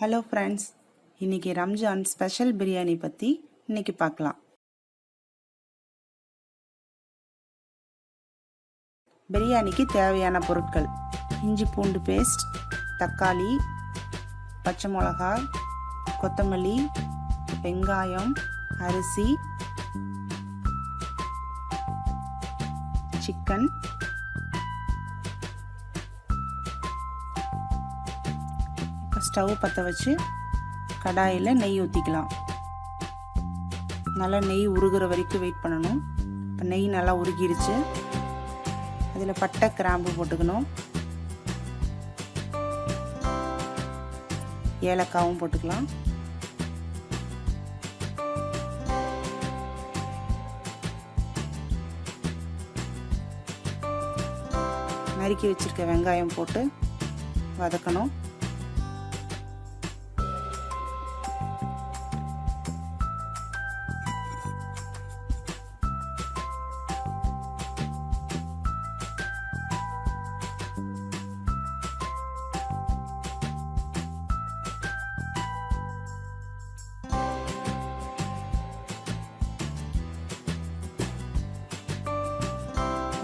Hello friends, இன்றைக்கி Ramzan special biryani பற்றி இன்றைக்கி பார்க்கலாம். பிரியாணிக்கு தேவையான பொருட்கள்: இஞ்சி பூண்டு பேஸ்ட், தக்காளி, பச்சை மிளகா, கொத்தமல்லி, வெங்காயம், அரிசி, சிக்கன். ஸ்டவ் பற்ற வச்சு கடாயில் நெய் ஊற்றிக்கலாம். நல்லா நெய் உருகிற வரைக்கும் வெயிட் பண்ணணும். இப்போ நெய் நல்லா உருகிருச்சு. அதில் பட்டை கிராம்பு போட்டுக்கணும். ஏலக்காவும் போட்டுக்கலாம். நறுக்கி வச்சிருக்க வெங்காயம் போட்டு வதக்கணும்.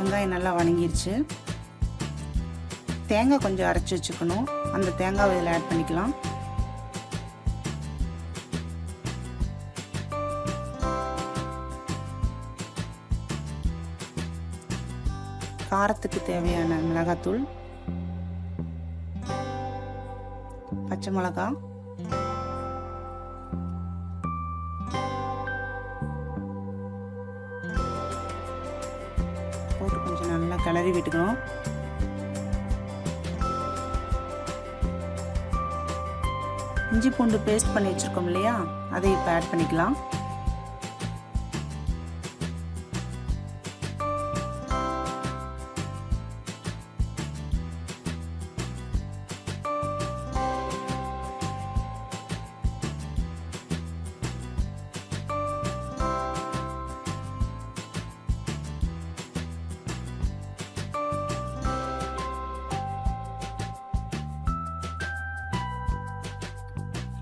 வெங்காயம் நல்லா வணங்கிருச்சு. தேங்காய் கொஞ்சம் அரைச்சி வச்சுக்கணும். அந்த தேங்காவை இதில் ஆட் பண்ணிக்கலாம். காரத்துக்கு தேவையான மிளகாத்தூள், பச்சை மிளகாய், போட்டு கொஞ்சம் நல்லா கிளறி விட்டுக்கணும். இஞ்சி பூண்டு பேஸ்ட் பண்ணி வச்சுருக்கோம் இல்லையா, அதை இப்போ ஆட் பண்ணிக்கலாம்.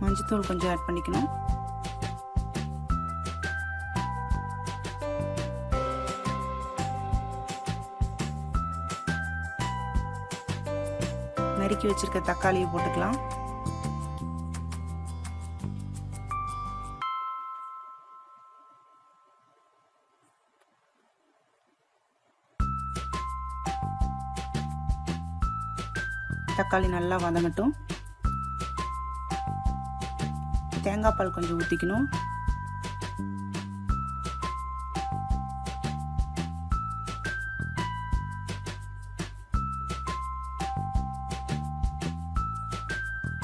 மஞ்சத்தூள் கொஞ்சம் ஆட் பண்ணிக்கணும். நறுக்கி வச்சிருக்க தக்காளியை போட்டுக்கலாம். தக்காளி நல்லா வதங்கட்டும். தேங்காய் பால் கொஞ்சம் ஊற்றிக்கணும்.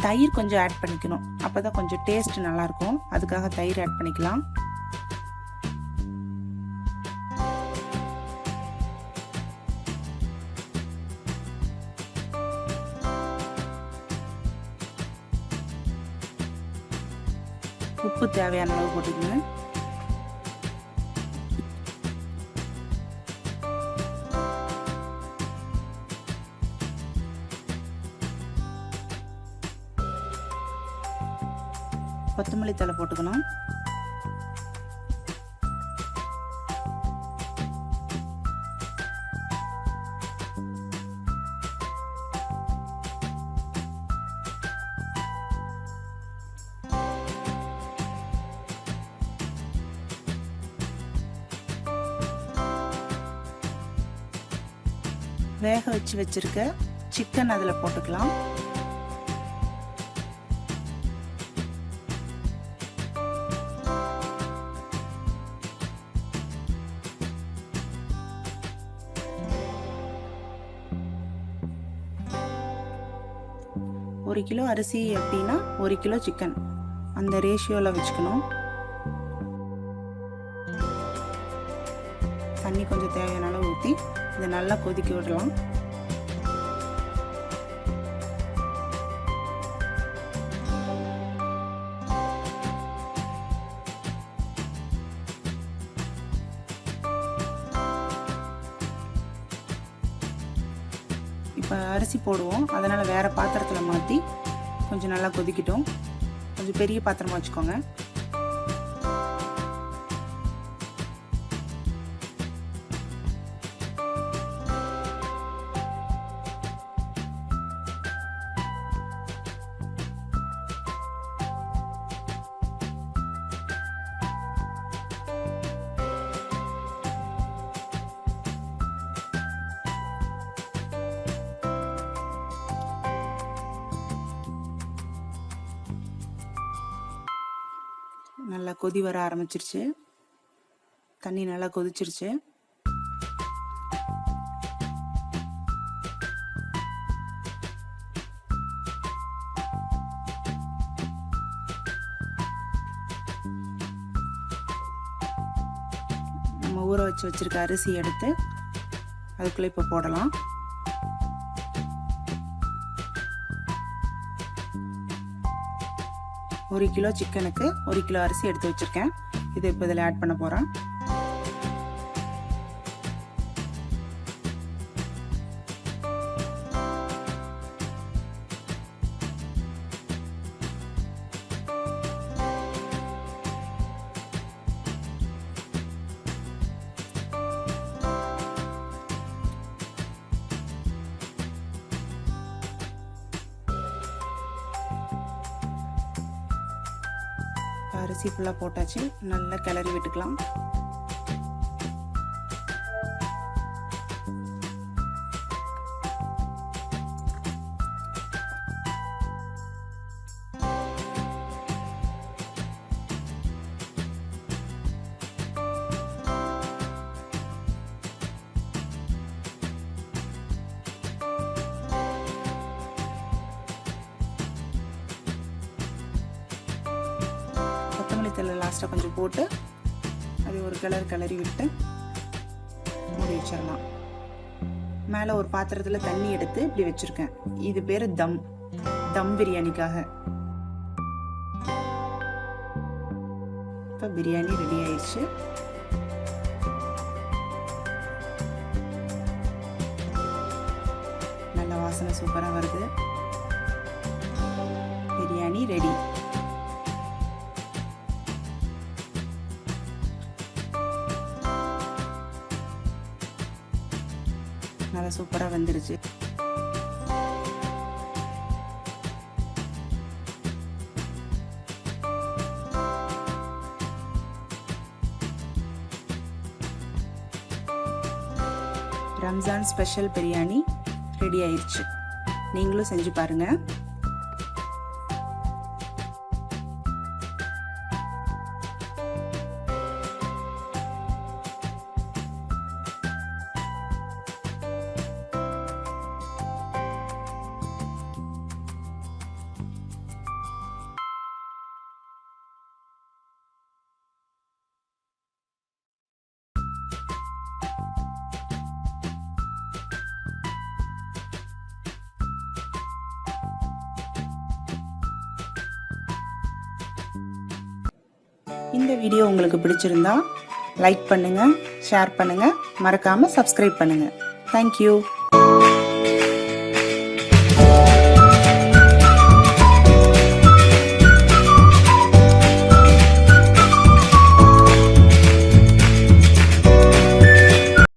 தயிர் கொஞ்சம் ஆட் பண்ணிக்கணும். அப்போ தான் கொஞ்சம் டேஸ்ட் நல்லாயிருக்கும். அதுக்காக தயிர் ஆட் பண்ணிக்கலாம். உப்பு தேவையான அளவு போட்டுக்கோங்க. கொத்தமல்லி தழை போட்டுக்கணும். வேக வச்சு வச்சிருக்க சிக்கன் அதில் போட்டுக்கலாம். ஒரு கிலோ அரிசி அப்படின்னா 1 கிலோ சிக்கன், அந்த ரேஷியோவில் வச்சுக்கணும். தண்ணி கொஞ்சம் தேவையான அளவு ஊற்றி இதை நல்லா கொதிக்க விடலாம். இப்போ அரிசி போடுவோம். அதனால் வேறு பாத்திரத்தில் மாற்றி கொஞ்சம் நல்லா கொதிக்கட்டும். கொஞ்சம் பெரிய பாத்திரமா வச்சுக்கோங்க. நல்லா கொதி வர ஆரம்பிச்சிருச்சு. தண்ணி நல்லா கொதிச்சிருச்சு. நம்ம ஊற வச்சிருக்க அரிசி எடுத்து அதுக்குள்ளே இப்போ போடலாம். ஒரு கிலோ சிக்கனுக்கு 1 கிலோ அரிசி எடுத்து வச்சிருக்கேன். இதை இப்போ இதில் ஆட் பண்ண போகிறேன். அரிசி ஃபுல்லாக போட்டாச்சு. நல்லா கிளறி விட்டுக்கலாம். தலை லாஸ்ட்டாக கொஞ்சம் போட்டு அது ஒரு கிளறி விட்டு மூடி வச்சிடலாம். மேலே ஒரு பாத்திரத்தில் தண்ணி எடுத்து இப்படி வச்சுருக்கேன். இது பேர் தம் பிரியாணிக்காக. இப்போ பிரியாணி ரெடி ஆயிடுச்சு. நல்ல வாசனை சூப்பராக வருது. பிரியாணி ரெடி. நல்லா சூப்பராக வந்துருச்சு. ரம்ஜான் ஸ்பெஷல் பிரியாணி ரெடி ஆயிடுச்சு. நீங்களும் செஞ்சு பாருங்க. இந்த வீடியோ உங்களுக்கு பிடிச்சிருந்தா லைக் பண்ணுங்க, ஷேர் பண்ணுங்க, மறக்காம சப்ஸ்கிரைப் பண்ணுங்க. தேங்க்யூ.